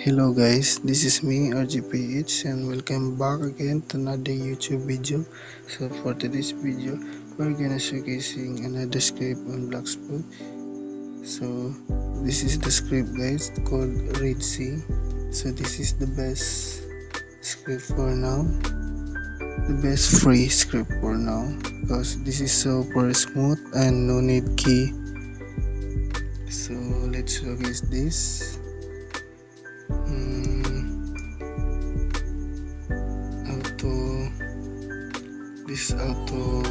Hello guys, this is me RGPH and welcome back again to another YouTube video. So for today's video, we're gonna showcasing another script on Bloxfruit. So this is the script guys called Read C. So this is the best script for now, the best free script for now because this is super smooth and no need key. So let's showcase this. This auto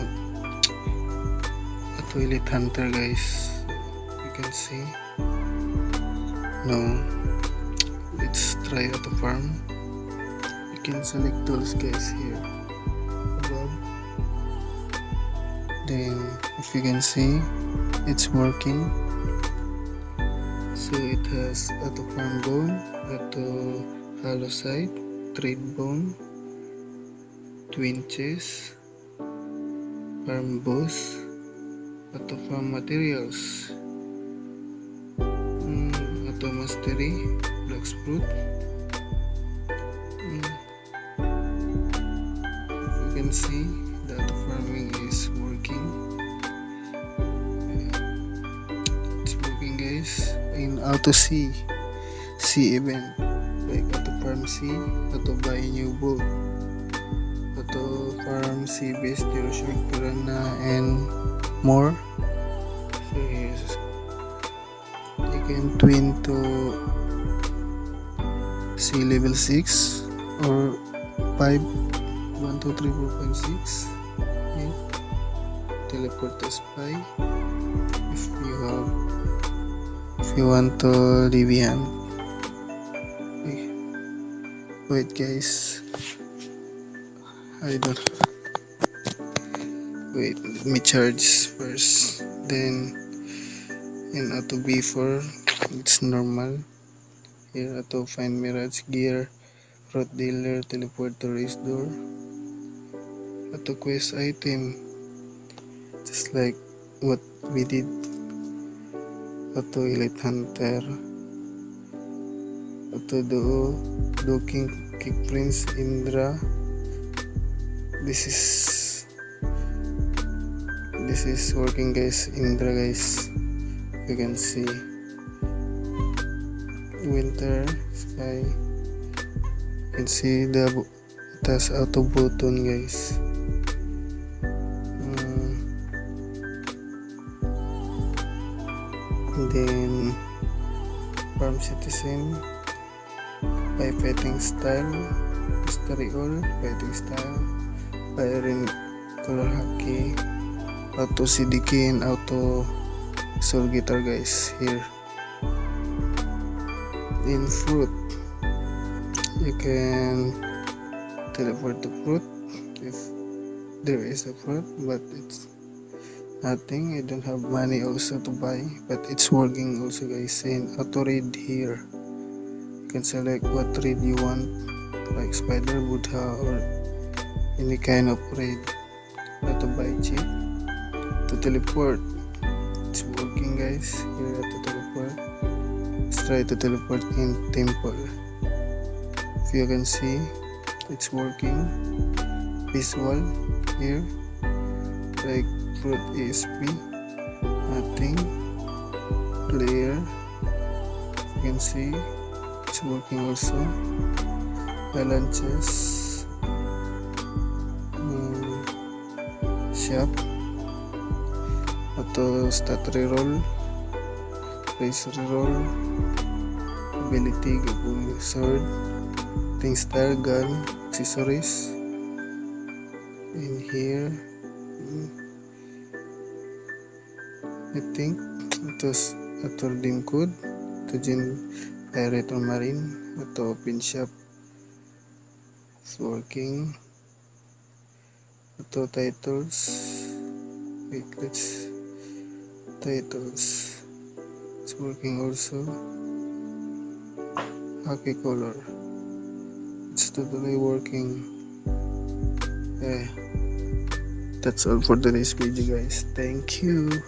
Elite Hunter guys, you can see. Now let's try auto farm. You can select tools guys here above. Then if you can see, it's working. So it has auto farm bone, auto hollow site, trade bone, twin chest, farm boss, auto farm materials, auto mastery, Bloxfruit. You can see the auto farming is working. It's working guys. In auto C event like auto farm C, auto buy new boat, auto farm C base Tiroshock Piranha and more. So here's you can twin to C level 6 or 5 1 2 3 4 5 6. Okay. Teleport to spy if you want to deviant. Okay. Wait guys, I don't wait, let me charge first. Then in auto B4 it's normal. Here auto find mirage gear, road dealer, teleport to race door, auto quest item just like what we did. Auto Elite Hunter, auto duo, docking kick prince Indra. This is working guys. Indra guys, you can see. Winter sky, you can see the it has auto button guys. And then farm citizen by fighting style, mystery all fighting style, firing color hockey, auto CDK and auto soul guitar guys. Here in fruit you can teleport the fruit if there is a fruit, but it's nothing. I don't have money also to buy, but it's working also guys. And auto raid here, you can select what raid you want, like spider, Buddha or any kind of raid. Auto buy chip, to teleport, it's working guys. Here auto teleport. Let's try to teleport in temple. If you can see, it's working. Visual here, like fruit ASP, nothing. Player, you can see it's working also. Balances, shop, auto stat reroll, race reroll, ability, Gabu sword, thing style, gun, accessories. In here, I think it was auto redeem code, to join pirate or marine, auto open shop, it's working. Auto titles, wait, let's titles, it's working also. Hockey color, it's totally working. That's all for today's video guys. Thank you.